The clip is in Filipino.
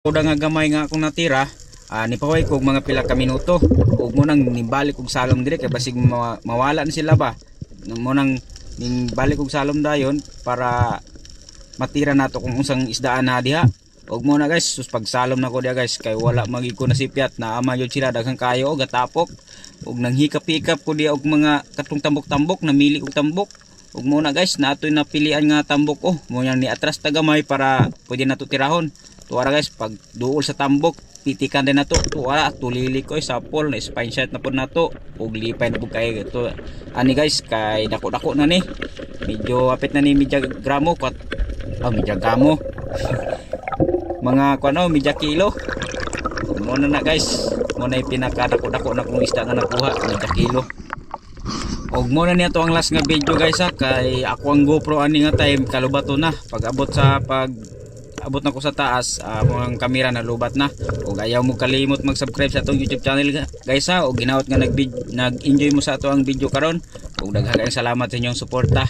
Kuda nga gamay nga akong natira, nipaway ko mga pila ka minuto. Ug mo nang nibalik og salom dire kay basig mawala na sila ba. Mo nang nibalik og salom dayon para matira nato kung unsang isdaan na diha. Ug mo na guys, sus pagsalom na ko diha guys kay wala magi ko nasipyat na ama jud sila daghang kayo og gatapok. Ug nang hikap-hikap ko diha og mga katong tambok-tambok, namili og tambok. Ug mo na guys, natoy napilian nga tambok mo yang ni atras ta gamay para pwede nato tirahon. Tuwara guys, pag duol sa tambok, pitikan din nato. Tuwara, tulili ko sa pole, na spine shot na po nato. Ug lipay na po kayo. Ito, ani guys, kay dako-dako na ni. Medyo apit na ni medya gramo. Medya gramo. Mga kuano, medya kilo. Muna na guys. Muna yung pinaka-dako-dako na kung isda na nakuha. Medya kilo. Og muna niya to ang last nga video guys ha. Kay ako ang GoPro ani nga time, kalubato na. Pag abot na ko sa taas, ang kamera na lubat na. Ug ayaw mo kalimot mag-subscribe sa atong YouTube channel guys ha. Ug ginaot nga nag-enjoy mo sa ato ang video karon. Ug daghang salamat sa inyong suporta.